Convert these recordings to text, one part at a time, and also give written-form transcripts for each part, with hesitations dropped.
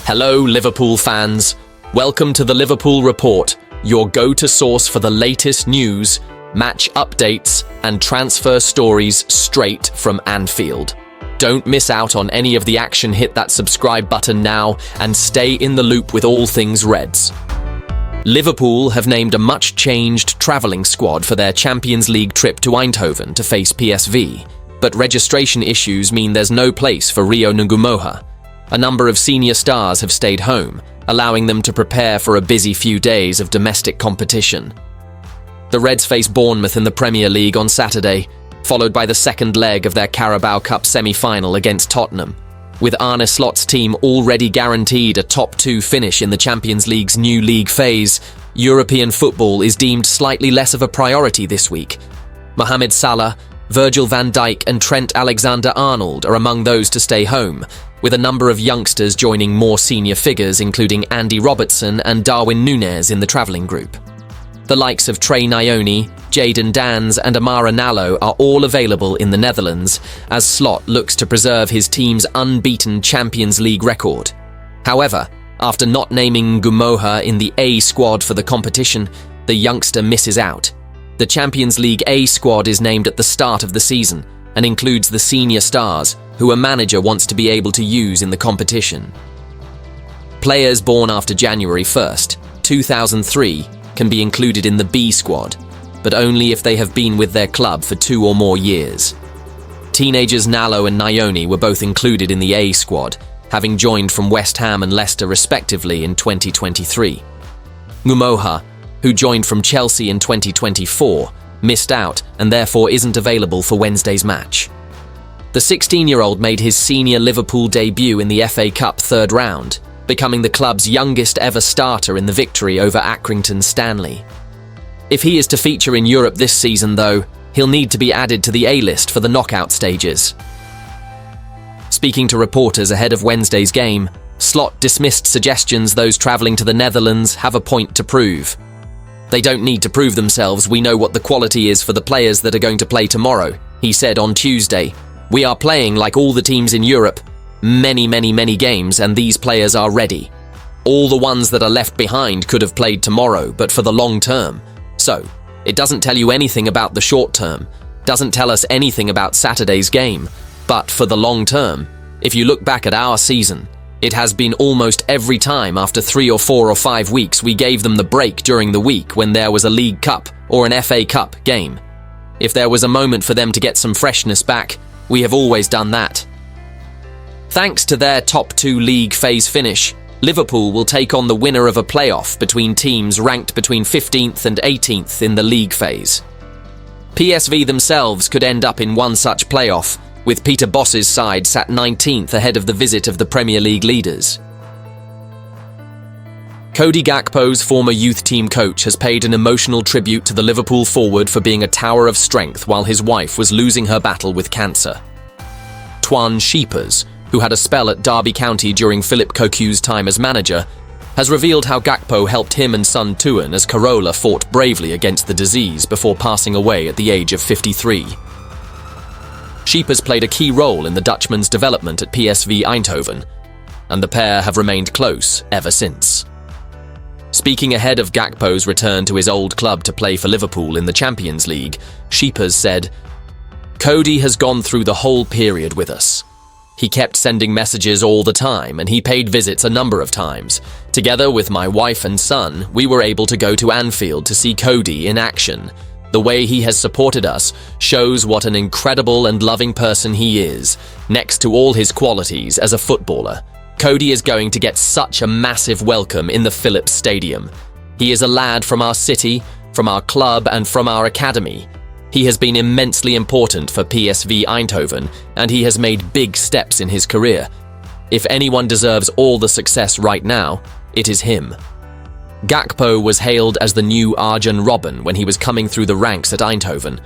Hello, Liverpool fans. Welcome to the Liverpool Report, your go-to source for the latest news, match updates, and transfer stories straight from Anfield. Don't miss out on any of the action. Hit that subscribe button now and stay in the loop with all things Reds. Liverpool have named a much-changed travelling squad for their Champions League trip to Eindhoven to face PSV, but registration issues mean there's no place for Rio Ngumoha. A number of senior stars have stayed home, allowing them to prepare for a busy few days of domestic competition. The Reds face Bournemouth in the Premier League on Saturday, followed by the second leg of their Carabao Cup semi-final against Tottenham. With Arneslott's team already guaranteed a top 2 finish in the Champions League's new league phase, European football is deemed slightly less of a priority this week. Mohamed Salah, Virgil van Dijk and Trent Alexander-Arnold are among those to stay home, with a number of youngsters joining more senior figures including Andy Robertson and Darwin Núñez in the travelling group. The likes of Trey Nyoni, Jadon Danns and Amara Nallo are all available in the Netherlands as Slot looks to preserve his team's unbeaten Champions League record. However, after not naming Ngumoha in the A squad for the competition, the youngster misses out. The Champions League A squad is named at the start of the season and includes the senior stars, who a manager wants to be able to use in the competition. Players born after January 1st, 2003 can be included in the B squad, but only if they have been with their club for 2 or more years. Teenagers Nallo and Nyoni were both included in the A squad, having joined from West Ham and Leicester respectively in 2023. Ngumoha, who joined from Chelsea in 2024, missed out and therefore isn't available for Wednesday's match. The 16-year-old made his senior Liverpool debut in the FA Cup third round, becoming the club's youngest ever starter in the victory over Accrington Stanley. If he is to feature in Europe this season though, he'll need to be added to the A-list for the knockout stages. Speaking to reporters ahead of Wednesday's game, Slot dismissed suggestions those travelling to the Netherlands have a point to prove. "They don't need to prove themselves, we know what the quality is for the players that are going to play tomorrow," he said on Tuesday. "We are playing like all the teams in Europe, many games, and these players are ready. All the ones that are left behind could have played tomorrow, but for the long term. So, it doesn't tell you anything about the short term, doesn't tell us anything about Saturday's game, but for the long term, if you look back at our season, it has been almost every time after 3 or 4 or 5 weeks we gave them the break during the week when there was a League Cup or an FA Cup game. If there was a moment for them to get some freshness back, we have always done that." Thanks to their top 2 league phase finish, Liverpool will take on the winner of a playoff between teams ranked between 15th and 18th in the league phase. PSV themselves could end up in one such playoff, with Peter Bosz's side sat 19th ahead of the visit of the Premier League leaders. Cody Gakpo's former youth team coach has paid an emotional tribute to the Liverpool forward for being a tower of strength while his wife was losing her battle with cancer. Tuan Sheepers, who had a spell at Derby County during Philip Cocu's time as manager, has revealed how Gakpo helped him and son Tuan as Carola fought bravely against the disease before passing away at the age of 53. Sheepers played a key role in the Dutchman's development at PSV Eindhoven, and the pair have remained close ever since. Speaking ahead of Gakpo's return to his old club to play for Liverpool in the Champions League, Sheepers said, "Cody has gone through the whole period with us. He kept sending messages all the time and he paid visits a number of times. Together with my wife and son, we were able to go to Anfield to see Cody in action. The way he has supported us shows what an incredible and loving person he is, next to all his qualities as a footballer. Cody is going to get such a massive welcome in the Philips Stadium. He is a lad from our city, from our club and from our academy. He has been immensely important for PSV Eindhoven and he has made big steps in his career. If anyone deserves all the success right now, it is him." Gakpo was hailed as the new Arjen Robben when he was coming through the ranks at Eindhoven.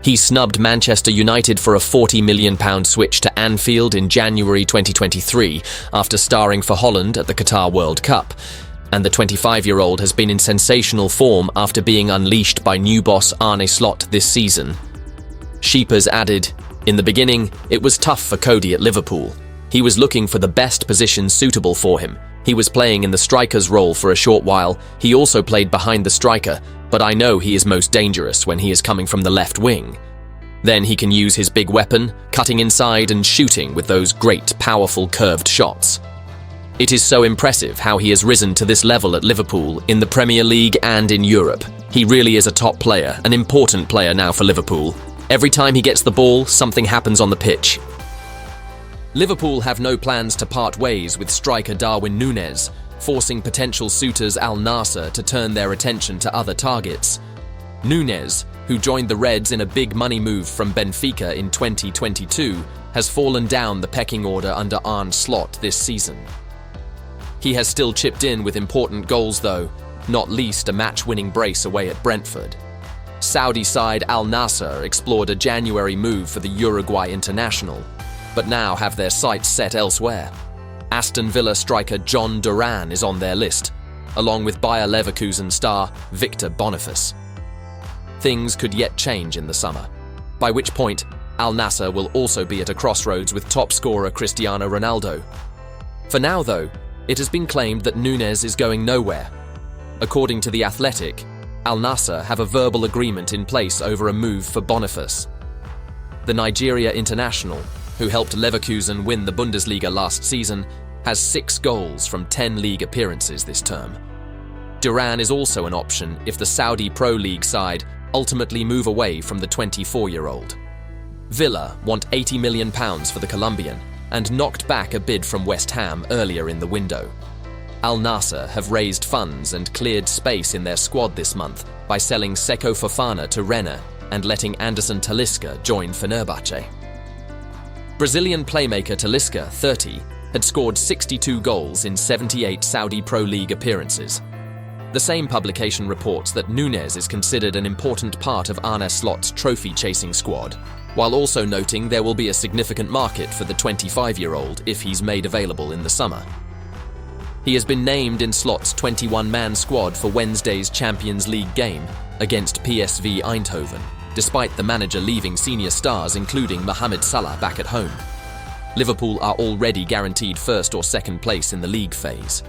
He snubbed Manchester United for a £40 million switch to Anfield in January 2023 after starring for Holland at the Qatar World Cup. And the 25-year-old has been in sensational form after being unleashed by new boss Arneslot this season. Sheepers added, "In the beginning, it was tough for Cody at Liverpool. He was looking for the best position suitable for him. He was playing in the striker's role for a short while. He also played behind the striker, but I know he is most dangerous when he is coming from the left wing. Then he can use his big weapon, cutting inside and shooting with those great, powerful curved shots. It is so impressive how he has risen to this level at Liverpool, in the Premier League and in Europe. He really is a top player, an important player now for Liverpool. Every time he gets the ball, something happens on the pitch. Liverpool have no plans to part ways with striker Darwin Núñez, forcing potential suitors Al Nassr to turn their attention to other targets. Núñez, who joined the Reds in a big money move from Benfica in 2022, has fallen down the pecking order under Arne Slot this season. He has still chipped in with important goals though, not least a match-winning brace away at Brentford. Saudi side Al Nassr explored a January move for the Uruguay international, but now have their sights set elsewhere. Aston Villa striker John Duran is on their list, along with Bayer Leverkusen star Victor Boniface. Things could yet change in the summer, by which point Al Nassr will also be at a crossroads with top scorer Cristiano Ronaldo. For now though, it has been claimed that Núñez is going nowhere. According to The Athletic, Al Nassr have a verbal agreement in place over a move for Boniface. The Nigeria international, who helped Leverkusen win the Bundesliga last season, has 6 goals from 10 league appearances this term. Duran is also an option if the Saudi Pro League side ultimately move away from the 24-year-old. Villa want £80 million for the Colombian and knocked back a bid from West Ham earlier in the window. Al Nassr have raised funds and cleared space in their squad this month by selling Seko Fofana to Rennes and letting Anderson Talisca join Fenerbahce. Brazilian playmaker Talisca, 30, had scored 62 goals in 78 Saudi Pro League appearances. The same publication reports that Núñez is considered an important part of Arne Slot's trophy-chasing squad, while also noting there will be a significant market for the 25-year-old if he's made available in the summer. He has been named in Slot's 21-man squad for Wednesday's Champions League game against PSV Eindhoven, despite the manager leaving senior stars including Mohamed Salah back at home. Liverpool are already guaranteed first or second place in the league phase.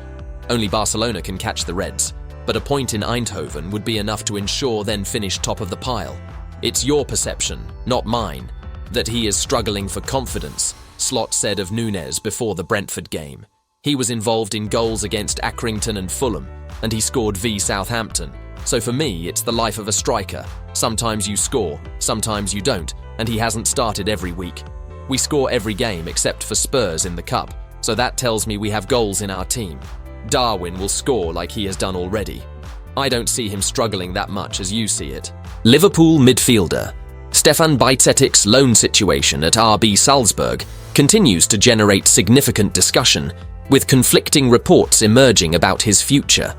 Only Barcelona can catch the Reds, but a point in Eindhoven would be enough to ensure then finish top of the pile. It's your perception, not mine, that he is struggling for confidence, Slot said of Núñez before the Brentford game. He was involved in goals against Accrington and Fulham, and he scored v Southampton. So for me, it's the life of a striker. Sometimes you score, sometimes you don't, and he hasn't started every week. We score every game except for Spurs in the Cup, so that tells me we have goals in our team. Darwin will score like he has done already. I don't see him struggling that much as you see it. Liverpool midfielder Stefan Bajcetic's loan situation at RB Salzburg continues to generate significant discussion, with conflicting reports emerging about his future.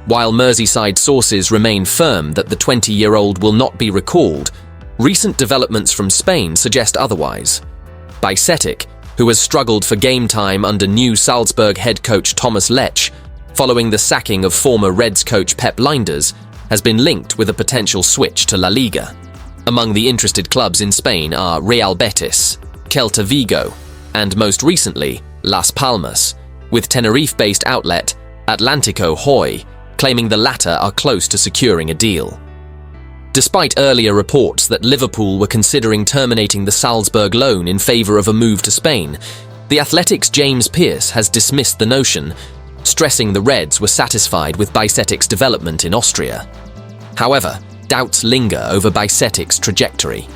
While Merseyside sources remain firm that the 20-year-old will not be recalled, recent developments from Spain suggest otherwise. Bajcetic, who has struggled for game time under new Salzburg head coach Thomas Lech, following the sacking of former Reds coach Pep Lijnders, has been linked with a potential switch to La Liga. Among the interested clubs in Spain are Real Betis, Celta Vigo, and most recently, Las Palmas, with Tenerife-based outlet Atlantico Hoy claiming the latter are close to securing a deal. Despite earlier reports that Liverpool were considering terminating the Salzburg loan in favour of a move to Spain, The Athletic's James Pearce has dismissed the notion, stressing the Reds were satisfied with Bajcetic's development in Austria. However, doubts linger over Bajcetic's trajectory.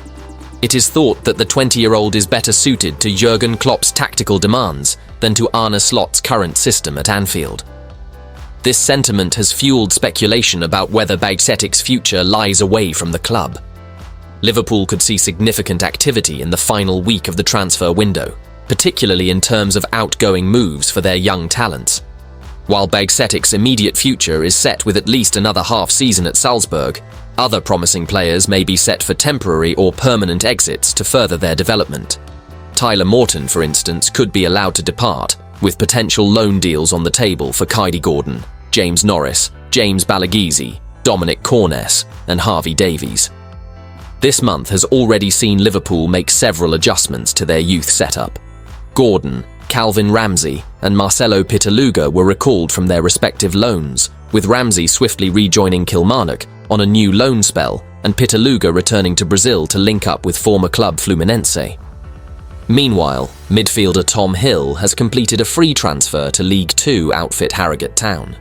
It is thought that the 20-year-old is better suited to Jurgen Klopp's tactical demands than to Arne Slot's current system at Anfield. This sentiment has fueled speculation about whether Bajcetic's future lies away from the club. Liverpool could see significant activity in the final week of the transfer window, particularly in terms of outgoing moves for their young talents. While Bajcetic's immediate future is set with at least another half-season at Salzburg, other promising players may be set for temporary or permanent exits to further their development. Tyler Morton, for instance, could be allowed to depart, with potential loan deals on the table for Kylie Gordon, James Norris, James Balaghese, Dominic Corness, and Harvey Davies. This month has already seen Liverpool make several adjustments to their youth setup. Gordon, Calvin Ramsey and Marcelo Pitaluga were recalled from their respective loans, with Ramsey swiftly rejoining Kilmarnock on a new loan spell and Pitaluga returning to Brazil to link up with former club Fluminense. Meanwhile, midfielder Tom Hill has completed a free transfer to League Two outfit Harrogate Town.